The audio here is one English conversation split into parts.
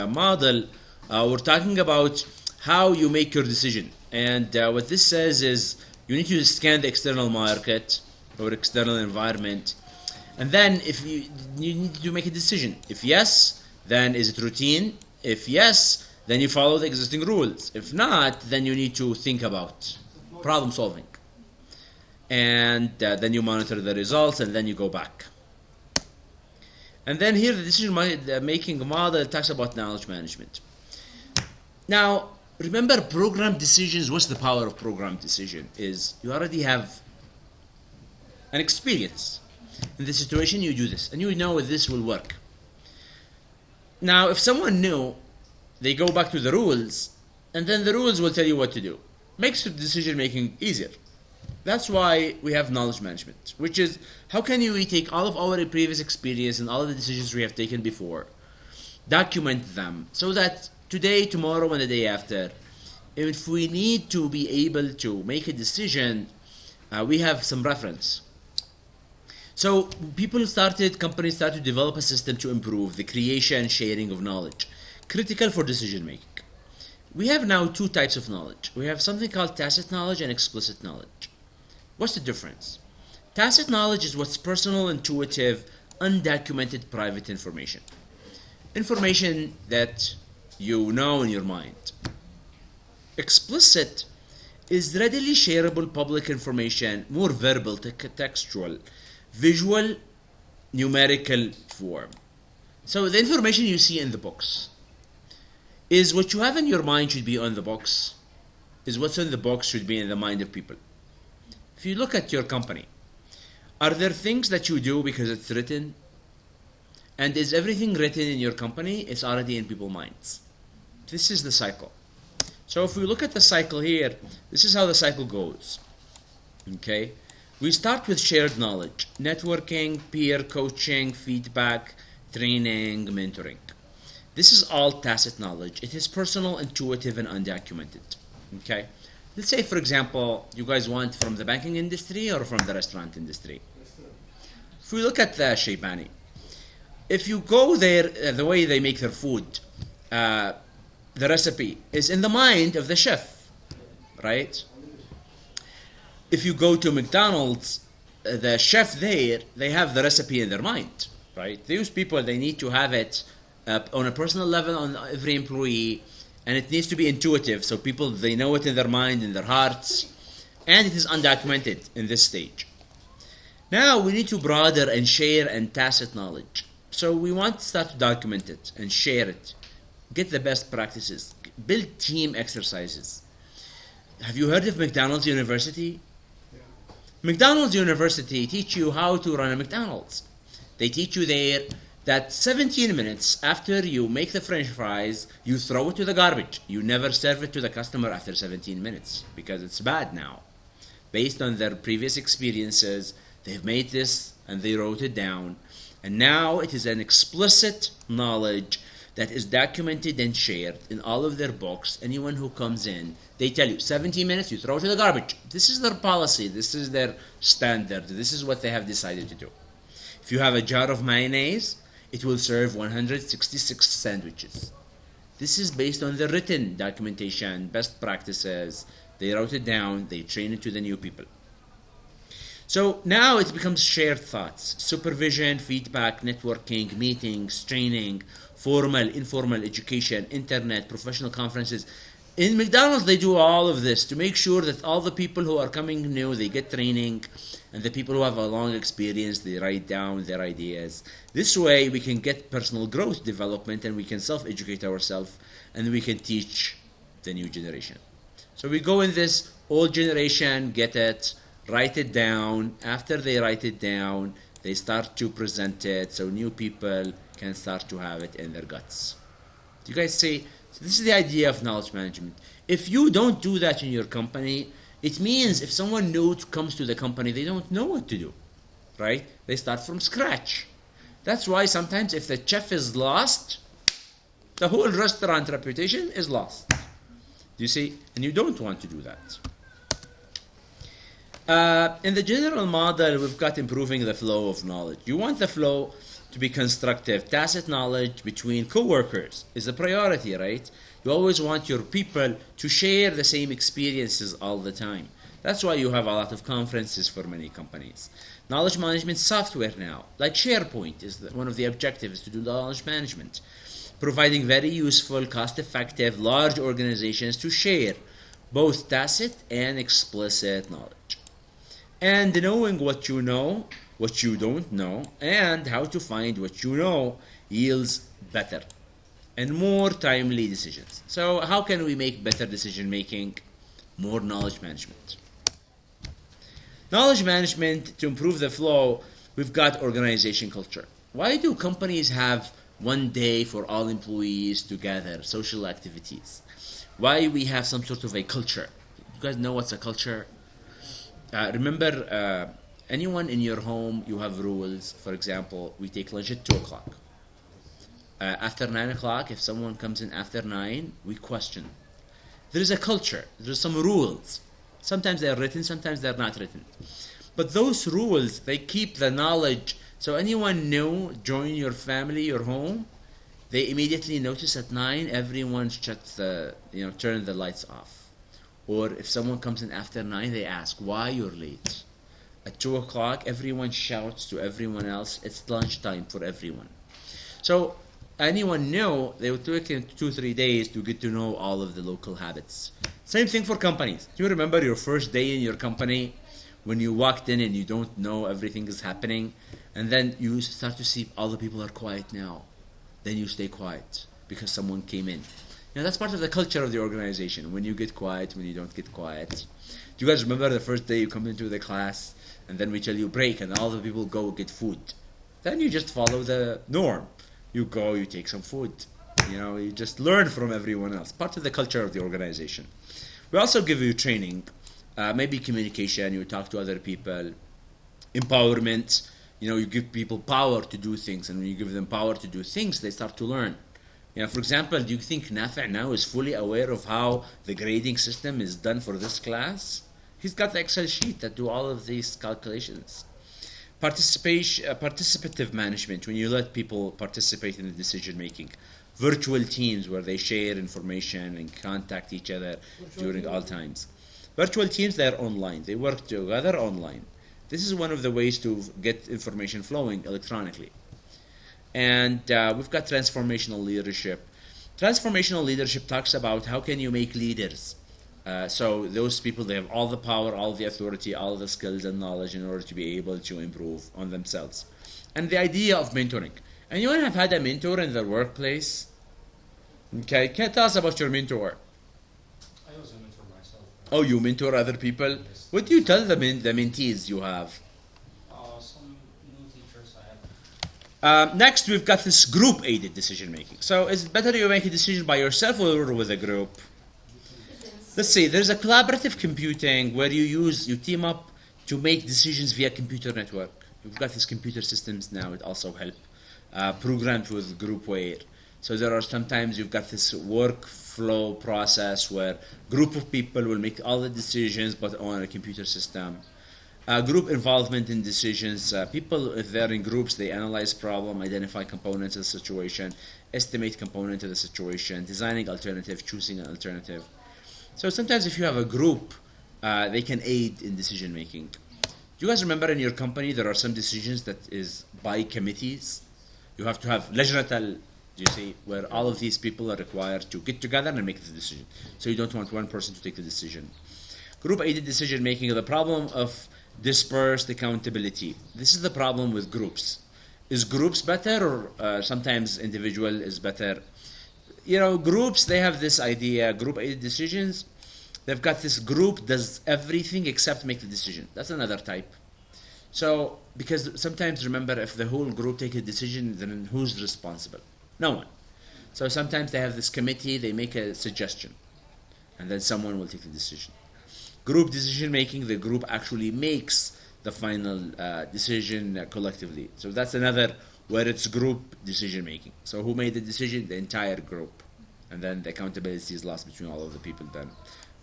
model, we're talking about how you make your decision. And what this says is you need to scan the external market or external environment. And then if you need to make a decision. If yes, then is it routine? If yes, then you follow the existing rules. If not, then you need to think about problem solving. And then you monitor the results, and then you go back. And then here the decision making model talks about knowledge management. Now, remember program decisions. What's the power of program decision? Is you already have an experience. In this situation, you do this, and you know this will work. Now, if someone new, they go back to the rules, and then the rules will tell you what to do. Makes the decision making easier. That's why we have knowledge management, which is how can we take all of our previous experience and all of the decisions we have taken before, document them, so that today, tomorrow, and the day after, if we need to be able to make a decision, we have some reference. So companies started to develop a system to improve the creation and sharing of knowledge, critical for decision making. We have now two types of knowledge. We have something called tacit knowledge and explicit knowledge. What's the difference? Tacit knowledge is what's personal, intuitive, undocumented private information. Information that you know in your mind. Explicit is readily shareable public information, more verbal, textual, visual, numerical form. So the information you see in the books is what you have in your mind should be on the box, is what's in the box should be in the mind of people. If you look at your company, are there things that you do because it's written? And is everything written in your company? It's already in people's minds. This is the cycle. So if we look at the cycle here, this is how the cycle goes. Okay? We start with shared knowledge, networking, peer coaching, feedback, training, mentoring. This is all tacit knowledge. It is personal, intuitive, and undocumented. Okay? Let's say, for example, you guys want from the banking industry or from the restaurant industry. If we look at the Shaybani, if you go there, the way they make their food, the recipe is in the mind of the chef, right? If you go to McDonald's, the chef there, they have the recipe in their mind, right? Those people, they need to have it on a personal level on every employee, and it needs to be intuitive, so people, they know it in their mind, in their hearts, and it is undocumented in this stage. Now we need to broaden and share and tacit knowledge. So we want to start to document it and share it, get the best practices, build team exercises. Have you heard of McDonald's University? Yeah. McDonald's University teach you how to run a McDonald's. They teach you there that 17 minutes after you make the French fries, you throw it to the garbage. You never serve it to the customer after 17 minutes because it's bad now. Based on their previous experiences, they've made this and they wrote it down. And now it is an explicit knowledge that is documented and shared in all of their books. Anyone who comes in, they tell you, 17 minutes, you throw it to the garbage. This is their policy. This is their standard. This is what they have decided to do. If you have a jar of mayonnaise, it will serve 166 sandwiches. This is based on the written documentation, best practices. They wrote it down. They train it to the new people. So now it becomes shared thoughts, supervision, feedback, networking, meetings, training, formal, informal education, internet, professional conferences. In McDonald's, they do all of this to make sure that all the people who are coming new, they get training, and the people who have a long experience, they write down their ideas. This way, we can get personal growth development, and we can self-educate ourselves, and we can teach the new generation. So we go in this old generation, get it, write it down. After they write it down, they start to present it so new people can start to have it in their guts. Do you guys see? So this is the idea of knowledge management. If you don't do that in your company, it means if someone new comes to the company, they don't know what to do, right? They start from scratch. That's why sometimes if the chef is lost, the whole restaurant reputation is lost. Do you see? And you don't want to do that. In the general model, we've got improving the flow of knowledge. You want the flow to be constructive. Tacit knowledge between co-workers is a priority, right? You always want your people to share the same experiences all the time. That's why you have a lot of conferences for many companies. Knowledge management software now, like SharePoint, is one of the objectives to do knowledge management, providing very useful, cost-effective, large organizations to share both tacit and explicit knowledge. And knowing what you know, what you don't know, and how to find what you know yields better and more timely decisions. So how can we make better decision making? More knowledge management. Knowledge management, to improve the flow, we've got organization culture. Why do companies have one day for all employees together, social activities? Why we have some sort of a culture? You guys know what's a culture? Remember, anyone in your home, you have rules. For example, we take lunch at 2 o'clock. After 9 o'clock, if someone comes in after 9, we question. There is a culture. There's some rules. Sometimes they're written, sometimes they're not written. But those rules, they keep the knowledge. So anyone new join your family, your home, they immediately notice at 9, everyone turn the lights off. Or if someone comes in after 9, they ask, why you're late? At 2 o'clock, everyone shouts to everyone else, it's lunchtime for everyone. So anyone new, they would take 2-3 days to get to know all of the local habits. Same thing for companies. Do you remember your first day in your company when you walked in and you don't know everything is happening? And then you start to see all the people are quiet now. Then you stay quiet because someone came in. That's part of the culture of the organization. When you get quiet, when you don't get quiet. Do you guys remember the first day you come into the class and then we tell you break and all the people go get food? Then you just follow the norm. You go, you take some food. You just learn from everyone else. Part of the culture of the organization. We also give you training, maybe communication, you talk to other people, empowerment, you give people power to do things, and when you give them power to do things, they start to learn. For example, do you think Nafi' now is fully aware of how the grading system is done for this class? He's got the Excel sheet that do all of these calculations. Participative management, when you let people participate in the decision making. Virtual teams where they share information and contact each other during all times. Virtual teams, they're online. They work together online. This is one of the ways to get information flowing electronically. And we've got transformational leadership. Transformational leadership talks about how can you make leaders. So those people, they have all the power, all the authority, all the skills and knowledge in order to be able to improve on themselves. And the idea of mentoring. Anyone have had a mentor in their workplace? Okay, can you tell us about your mentor? I was a mentor myself. Oh, you mentor other people? Yes. What do you tell the mentees you have? Some new teachers I have. Next, we've got this group-aided decision-making. So is it better you make a decision by yourself or with a group? Let's see, there's a collaborative computing where you team up to make decisions via computer network. We've got these computer systems now, it also help. Programmed with groupware. So there are sometimes you've got this workflow process where group of people will make all the decisions but on a computer system. Group involvement in decisions. People, if they're in groups, they analyze problem, identify components of the situation, estimate component of the situation, designing alternative, choosing an alternative. So sometimes if you have a group, they can aid in decision making. Do you guys remember in your company there are some decisions that is by committees? You have to have lajnatal, where all of these people are required to get together and make the decision. So you don't want one person to take the decision. Group-aided decision-making, the problem of dispersed accountability. This is the problem with groups. Is groups better or sometimes individual is better? Groups, they have this idea, group-aided decisions. They've got this group does everything except make the decision. That's another type. So, because sometimes, remember, if the whole group take a decision, then who's responsible? No one. So sometimes they have this committee, they make a suggestion, and then someone will take the decision. Group decision making, the group actually makes the final decision collectively. So that's another where it's group decision making. So who made the decision? The entire group. And then the accountability is lost between all of the people then.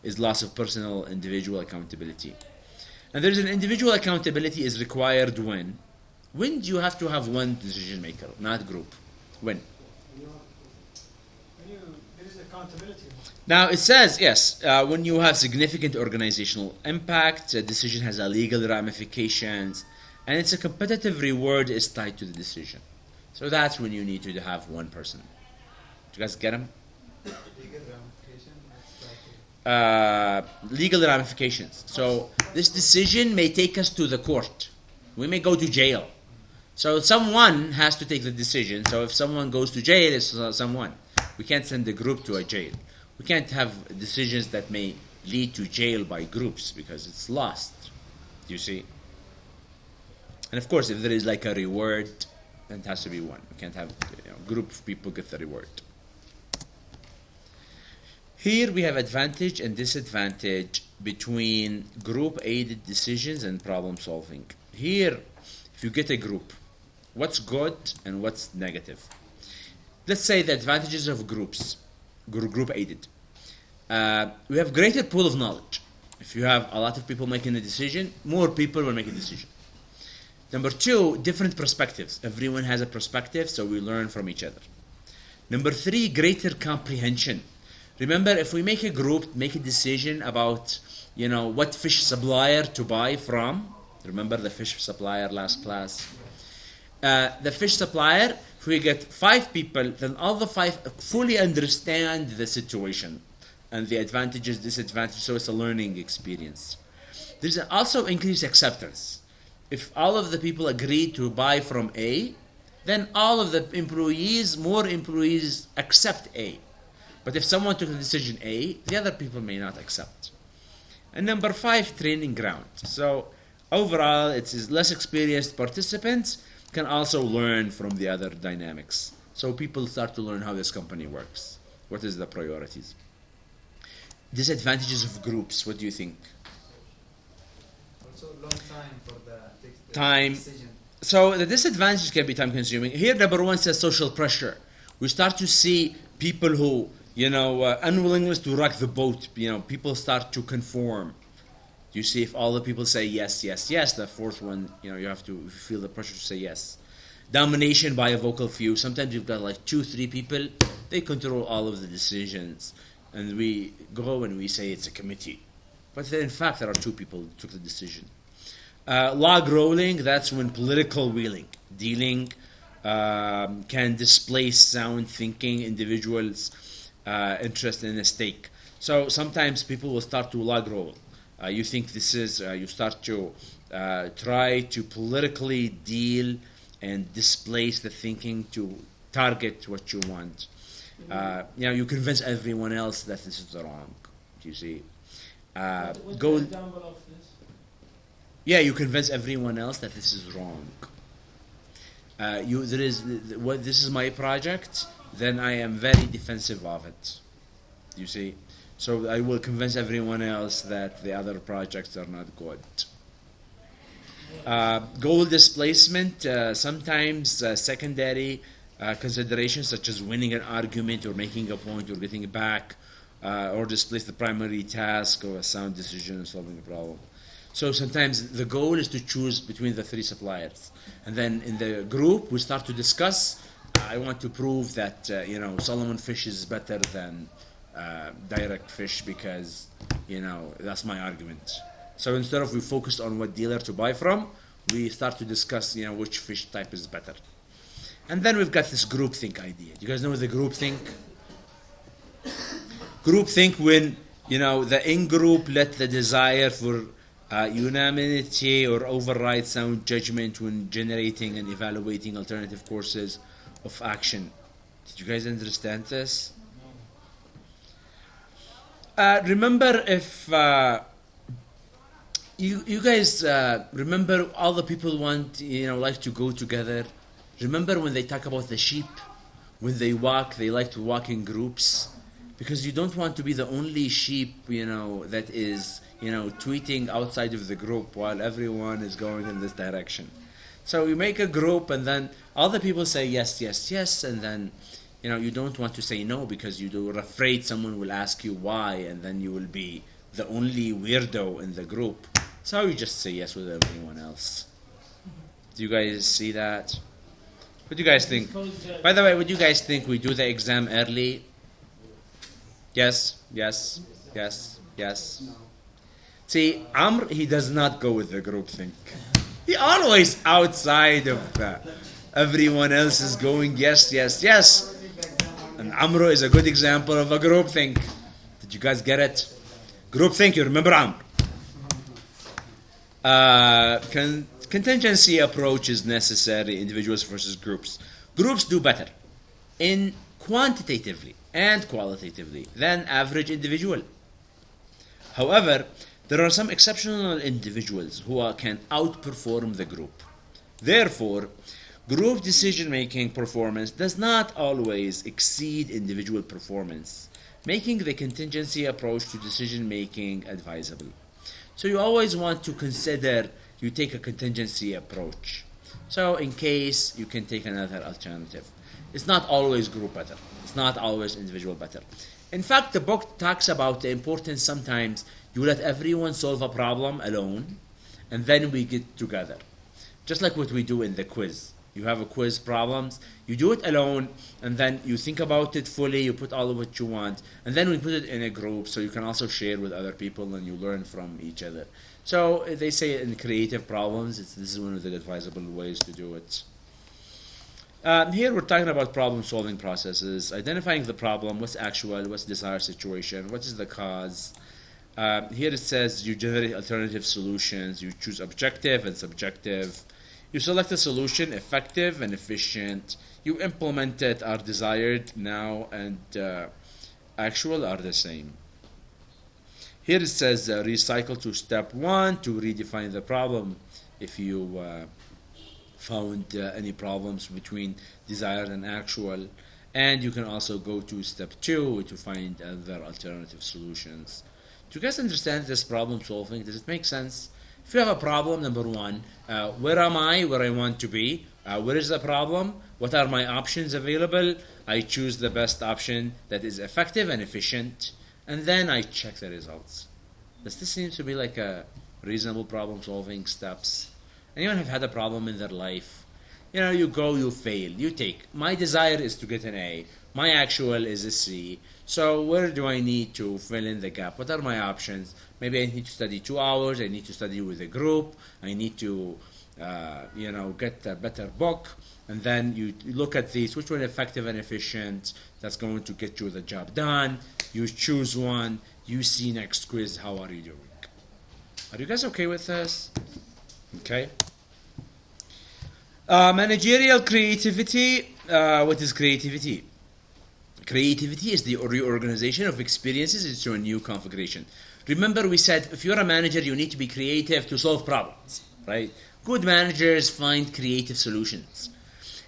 Is loss of personal, individual accountability. And there's an individual accountability is required When do you have to have one decision maker, not group? When? There is accountability. Now it says, yes, when you have significant organizational impact, a decision has a legal ramifications, and it's a competitive reward is tied to the decision. So that's when you need to have one person. Do you guys get them? Legal ramification. Legal ramifications. So this decision may take us to the court. We may go to jail. So someone has to take the decision. So if someone goes to jail, it's someone. We can't send the group to a jail. We can't have decisions that may lead to jail by groups because it's lost. Do you see? And of course, if there is like a reward, then it has to be one. We can't have group of people get the reward. Here we have advantage and disadvantage between group-aided decisions and problem solving. Here, if you get a group, what's good and what's negative? Let's say the advantages of groups, group-aided. We have greater pool of knowledge. If you have a lot of people making a decision, more people will make a decision. Number two, different perspectives. Everyone has a perspective, so we learn from each other. Number three, greater comprehension. Remember, if we make a group, make a decision about, what fish supplier to buy from. Remember the fish supplier last class? The fish supplier, if we get 5 people, then all the 5 fully understand the situation and the advantages, disadvantages, so it's a learning experience. There's also increased acceptance. If all of the people agree to buy from A, then all of the more employees accept A. But if someone took the decision A, the other people may not accept. And number 5, training ground. So overall, it's less experienced participants can also learn from the other dynamics. So people start to learn how this company works. What is the priorities? Disadvantages of groups, what do you think? Also long time for the time. decision. So the disadvantage can be time consuming. Here number 1 says social pressure. We start to see people who, unwillingness to rock the boat. People start to conform. You see, if all the people say yes, yes, yes, the fourth one, you have to feel the pressure to say yes. Domination by a vocal few. Sometimes you've got like 2-3 people, they control all of the decisions. And we go and we say it's a committee. But then in fact, there are 2 people who took the decision. Log rolling, that's when political dealing can displace sound thinking, individuals' interest in a stake. So sometimes people will start to log roll. You think this is, you start to try to politically deal and displace the thinking to target what you want. You convince everyone else that this is wrong. Do you see? What's the example of this? Yeah, you convince everyone else that this is wrong. This is my project, then I am very defensive of it. You see? So I will convince everyone else that the other projects are not good. Goal displacement, sometimes secondary considerations such as winning an argument or making a point or getting it back or displace the primary task or a sound decision in solving a problem. So sometimes the goal is to choose between the 3 suppliers. And then in the group, we start to discuss, I want to prove that, Solomon fish is better than direct fish because, that's my argument. So instead of we focused on what dealer to buy from, we start to discuss, which fish type is better. And then we've got this groupthink idea. Do you guys know the groupthink? Groupthink when, the in-group let the desire for unanimity or override sound judgment when generating and evaluating alternative courses of action. Did you guys understand this? Remember if you guys remember all the people want like to go together. Remember when they talk about the sheep, when they walk, they like to walk in groups because you don't want to be the only sheep that is tweeting outside of the group while everyone is going in this direction. So you make a group and then all the people say yes, yes, yes, and then you don't want to say no because you're afraid someone will ask you why, and then you will be the only weirdo in the group. So you just say yes with everyone else. Do you guys see that? What do you guys think? By the way, would you guys think we do the exam early? Yes, yes, yes, yes. See, Amr, he does not go with the group think. He always outside of everyone else is going yes, yes, yes. And Amr is a good example of a group think. Did you guys get it? Group think, you remember Amr. Contingency approach is necessary, individuals versus groups. Groups do better in quantitatively and qualitatively than average individual. However, there are some exceptional individuals who can outperform the group. Therefore, group decision-making performance does not always exceed individual performance, making the contingency approach to decision-making advisable. So you always want to consider you take a contingency approach. So in case you can take another alternative. It's not always group better. It's not always individual better. In fact, the book talks about the importance sometimes you let everyone solve a problem alone and then we get together. Just like what we do in the quiz. You have a quiz problems, you do it alone, and then you think about it fully, you put all of what you want, and then we put it in a group so you can also share with other people and you learn from each other. So they say in creative problems, this is one of the advisable ways to do it. Here we're talking about problem-solving processes, identifying the problem, what's actual, what's desired situation, what is the cause. Here it says you generate alternative solutions, you choose objective and subjective. You select a solution, effective and efficient. You implement it, are desired now and actual are the same. Here it says recycle to step 1 to redefine the problem if you found any problems between desired and actual. And you can also go to step 2 to find other alternative solutions. Do you guys understand this problem solving? Does it make sense? If you have a problem, number 1, where am I, where I want to be? Where is the problem? What are my options available? I choose the best option that is effective and efficient, and then I check the results. Does this seem to be like a reasonable problem-solving steps? Anyone have had a problem in their life? You know, you go, you fail, you take. My desire is to get an A. My actual is a C. So where do I need to fill in the gap? What are my options? Maybe I need to study 2 hours. I need to study with a group. I need to, get a better book. And then you look at these. Which one effective and efficient? That's going to get you the job done. You choose one. You see next quiz. How are you doing? Are you guys okay with this? Okay. Managerial creativity. What is creativity? Creativity is the reorganization of experiences into a new configuration. Remember we said if you're a manager, you need to be creative to solve problems, right? Good managers find creative solutions.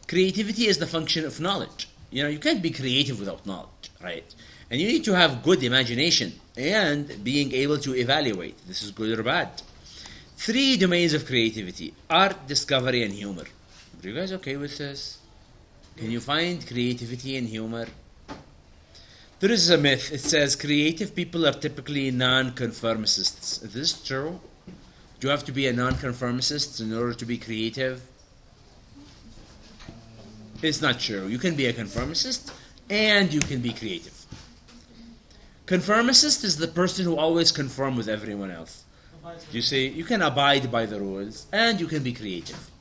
Creativity is the function of knowledge. You know, you can't be creative without knowledge, right? And you need to have good imagination and being able to evaluate. This is good or bad. 3 domains of creativity: art, discovery, and humor. Are you guys okay with this? Can you find creativity and humor? There is a myth. It says creative people are typically non-conformists. Is this true? Do you have to be a non-conformist in order to be creative? It's not true. You can be a conformist and you can be creative. Conformist is the person who always conform with everyone else. You see, you can abide by the rules and you can be creative.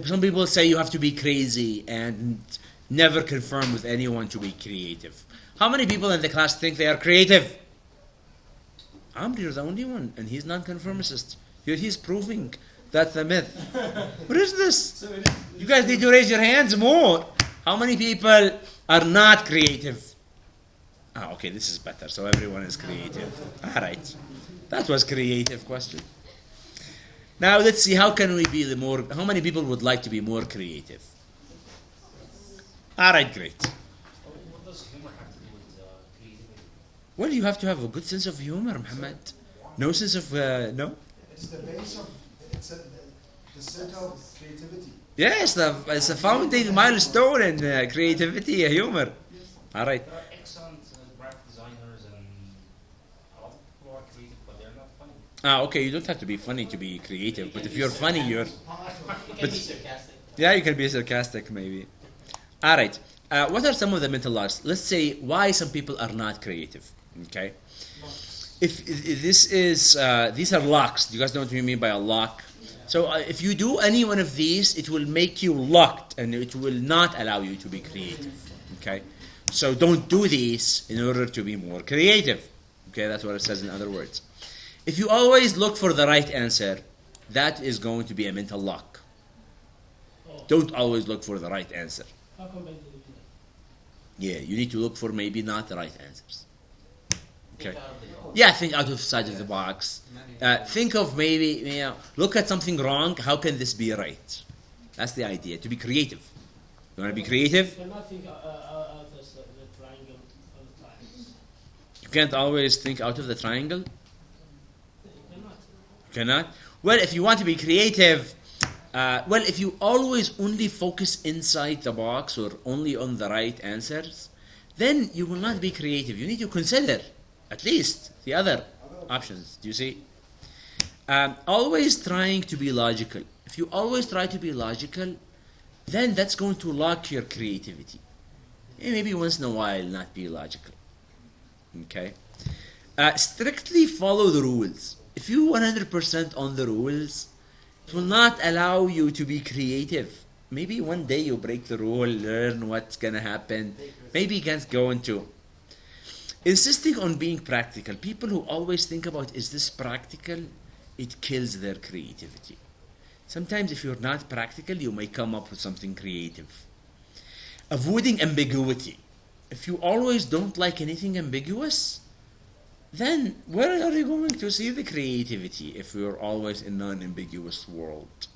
Some people say you have to be crazy and never conform with anyone to be creative. How many people in the class think they are creative? You're the only one, and he's non-conformist. He's proving that's the myth. What is this? You guys need to raise your hands more. How many people are not creative? Okay, this is better. So everyone is creative. All right. That was creative question. Now let's see, how can we be how many people would like to be more creative? All right, great. What does humor have to do with creativity? Well, you have to have a good sense of humor, Muhammad. No sense of, no? It's the base of, the center of creativity. Yeah, it's a founding milestone in creativity, humor. All right. There are excellent graphic designers and a lot of people are creative, but they're not funny. Okay, you don't have to be funny to be creative, but if you're funny, you're... You can be sarcastic. Yeah, you can be sarcastic, maybe. All right. What are some of the mental locks? Let's say why some people are not creative. Okay. If this is these are locks. Do you guys know what we mean by a lock? So if you do any one of these, it will make you locked, and it will not allow you to be creative. Okay. So don't do these in order to be more creative. Okay, that's what it says in other words. If you always look for the right answer, that is going to be a mental lock. Don't always look for the right answer. How come I didn't do that? Yeah, you need to look for maybe not the right answers. Think Okay. out of the box. Yeah, think out of side of the box. Think of maybe, look at something wrong. How can this be right? That's the idea, to be creative. You want to be creative? You cannot think out of the triangle all the time. You can't always think out of the triangle. You cannot. Cannot? Well, if you want to be creative, if you always only focus inside the box or only on the right answers, then you will not be creative. You need to consider at least the other options. Do you see? Always trying to be logical. If you always try to be logical, then that's going to lock your creativity. Maybe once in a while not be logical. Okay? Strictly follow the rules. If you 100% on the rules, it will not allow you to be creative. Maybe one day you break the rule, learn what's gonna happen. Maybe you can't go into. Insisting on being practical. People who always think about, is this practical? It kills their creativity. Sometimes if you're not practical, you may come up with something creative. Avoiding ambiguity. If you always don't like anything ambiguous, then where are you going to see the creativity if you're always in a non-ambiguous world?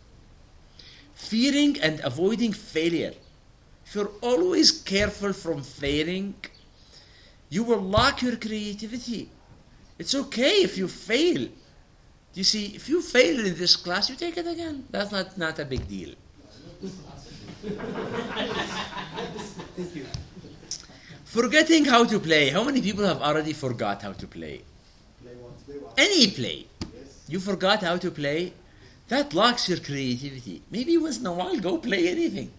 Fearing and avoiding failure. If you're always careful from failing, you will lock your creativity. It's okay if you fail. You see, if you fail in this class, you take it again. That's not a big deal. Thank you. Forgetting how to play. How many people have already forgot how to play? Play what? Any play. Yes. You forgot how to play. That locks your creativity. Maybe once in a while, go play anything.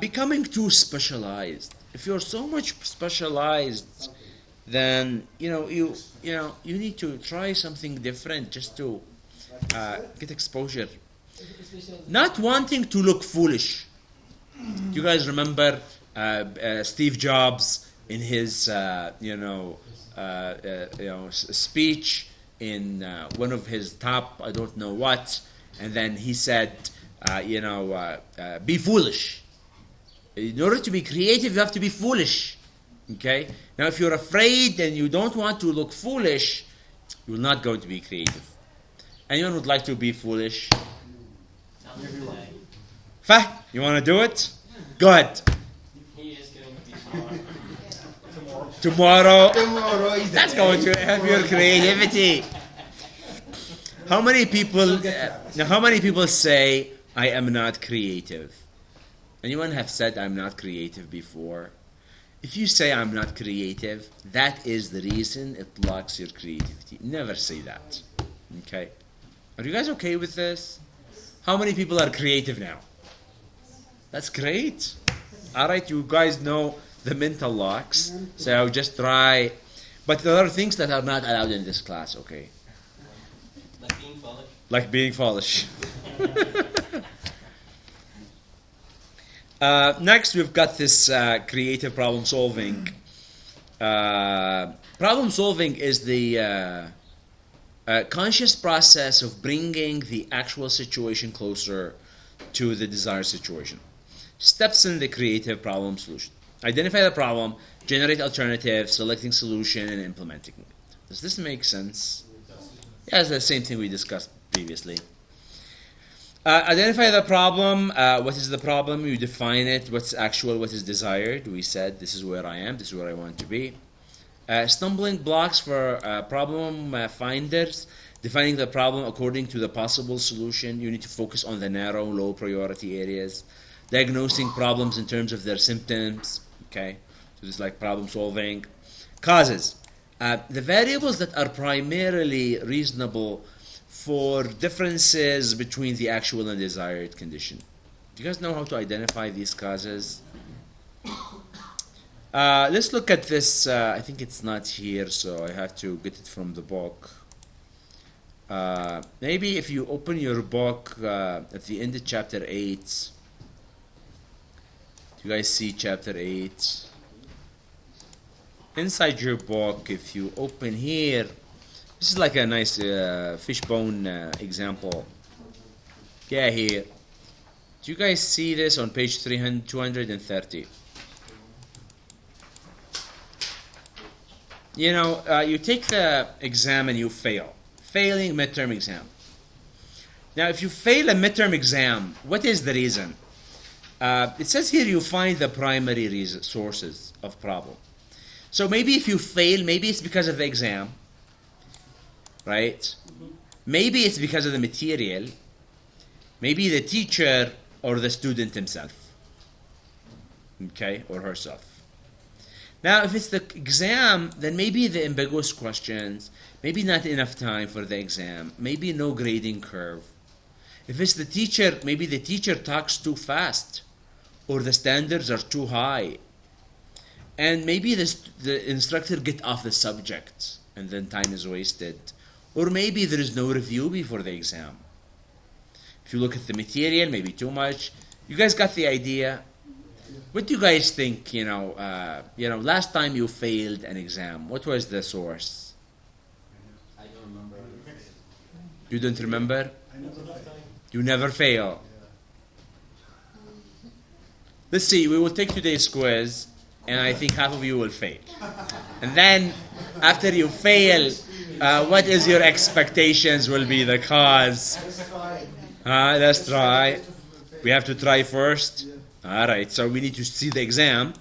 Becoming too specialized. If you're so much specialized, then you need to try something different just to get exposure. Especially Not wanting to look foolish. Do you guys remember Steve Jobs in his speech in one of his top I don't know what, and then he said be foolish. In order to be creative, you have to be foolish. Okay? Now, if you're afraid and you don't want to look foolish, you're not going to be creative. Anyone would like to be foolish? Not today. Fah, you want to do it? Go ahead. He is going to be tomorrow. Tomorrow, Tomorrow is the that's day. going to help your creativity. How many people? How many people say I am not creative? Anyone have said I'm not creative before? If you say I'm not creative, that is the reason it locks your creativity. Never say that. Okay? Are you guys okay with this? How many people are creative now? That's great. All right, you guys know the mental locks. So just try. But there are things that are not allowed in this class, okay? Like being foolish. Like being foolish. Next, we've got this creative problem solving. Problem solving is the conscious process of bringing the actual situation closer to the desired situation. Steps in the creative problem solution. Identify the problem, generate alternatives, selecting solution, and implementing it. Does this make sense? Yeah, it's the same thing we discussed previously. Identify the problem. What is the problem? You define it. What's actual? What is desired? We said this is where I am. This is where I want to be. Stumbling blocks for problem finders. Defining the problem according to the possible solution. You need to focus on the narrow, low priority areas. Diagnosing problems in terms of their symptoms. Okay, so this is like problem solving. Causes. The variables that are primarily reasonable for differences between the actual and desired condition. Do you guys know how to identify these causes? Let's look at this. I think it's not here, so I have to get it from the book. Maybe if you open your book at the end of chapter 8. Do you guys see chapter 8? Inside your book, if you open here, this is like a nice fishbone example. Yeah, here. Do you guys see this on page 230? You know, you take the exam and you fail. Failing midterm exam. Now, if you fail a midterm exam, what is the reason? It says here you find the primary sources of problem. So maybe if you fail, maybe it's because of the exam, right? Maybe it's because of the material. Maybe the teacher or the student himself, okay, or herself. Now, if it's the exam, then maybe the ambiguous questions, maybe not enough time for the exam, maybe no grading curve. If it's the teacher, maybe the teacher talks too fast, or the standards are too high. And maybe the instructor get off the subject, and then time is wasted. Or maybe there is no review before the exam. If you look at the material, maybe too much. You guys got the idea? What do you guys think, last time you failed an exam, what was the source? I don't remember. You don't remember? I never fail. You never fail. Let's see, we will take today's quiz, and I think half of you will fail. And then, after you fail, what is your expectations will be the cause? Let's try. Let's try. We have to try first. All right, so we need to see the exam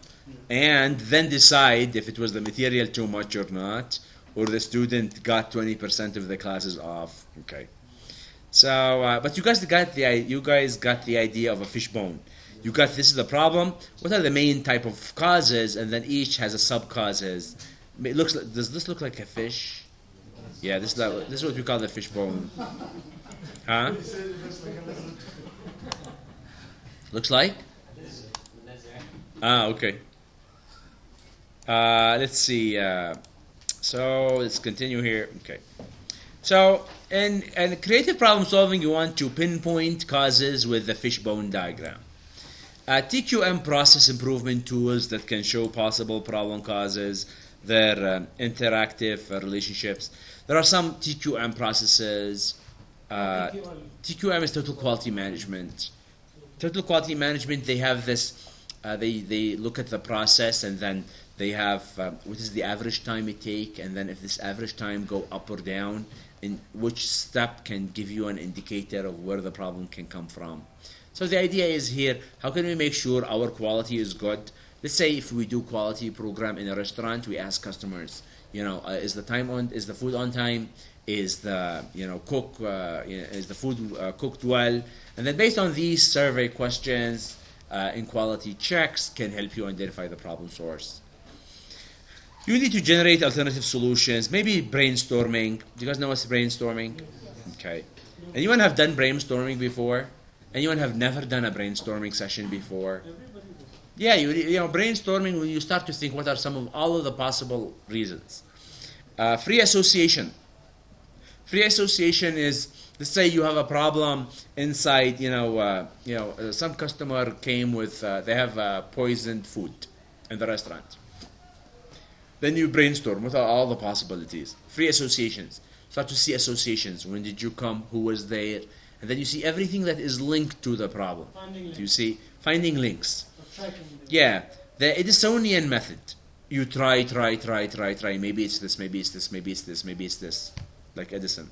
and then decide if it was the material too much or not, or the student got 20% of the classes off. Okay. So, but you guys got the idea of a fishbone. You got this is the problem. What are the main type of causes, and then each has a sub causes. It looks. Does this look like a fish? Yeah, this is what we call the fishbone. Huh? Looks like. Okay. Let's see. So let's continue here. Okay. So in creative problem solving, you want to pinpoint causes with the fishbone diagram. TQM process improvement tools that can show possible problem causes, their interactive relationships. There are some TQM processes. TQM is total quality management. Total quality management, they have this. They look at the process, and then they have what is the average time it take, and then if this average time go up or down, in which step can give you an indicator of where the problem can come from. So the idea is here, how can we make sure our quality is good? Let's say if we do quality program in a restaurant, we ask customers, is the food on time? Is the is the food cooked well? And then based on these survey questions, in quality checks can help you identify the problem source. You need to generate alternative solutions, maybe brainstorming. Do you guys know what's brainstorming? Okay. Anyone have done brainstorming before? Anyone have never done a brainstorming session before? Yeah, brainstorming when you start to think what are some of all of the possible reasons. Free association. Free association is, let's say you have a problem inside, some customer came with, they have poisoned food in the restaurant. Then you brainstorm, what are all the possibilities? Free associations. Start to see associations. When did you come? Who was there? And then you see everything that is linked to the problem. Do you see? Finding links. Yeah. The Edisonian method. You try. Maybe it's this, maybe it's this, maybe it's this, maybe it's this. Like Edison.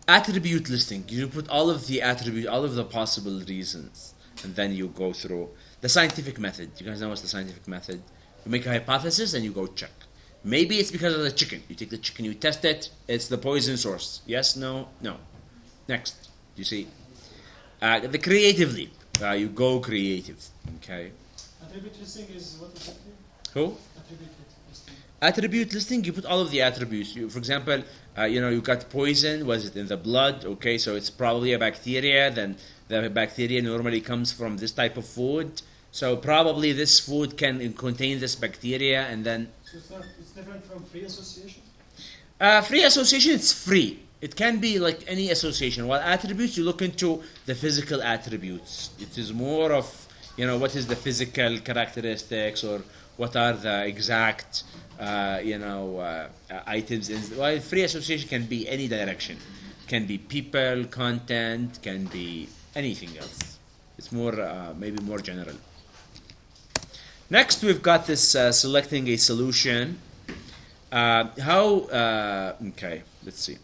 Attribute listing. You put all of the attributes, all of the possible reasons, and then you go through. The scientific method. You guys know what's the scientific method? You make a hypothesis and you go check. Maybe it's because of the chicken. You take the chicken, you test it. It's the poison source. Yes, no, no. Next. You see? The creative leap. You go creative. Okay. Attribute listing is what exactly? Who? Attribute listing. Attribute listing, you put all of the attributes. For example, you got poison. Was it in the blood? Okay, so it's probably a bacteria. Then the bacteria normally comes from this type of food. So probably this food can contain this bacteria, and then So it's different from free association? free association, it's free. It can be like any association. While attributes, you look into the physical attributes. It is more of, what is the physical characteristics, or what are the exact, items. While free association can be any direction. Can be people, content, can be anything else. It's more, maybe more general. Next, we've got this selecting a solution. Okay, let's see.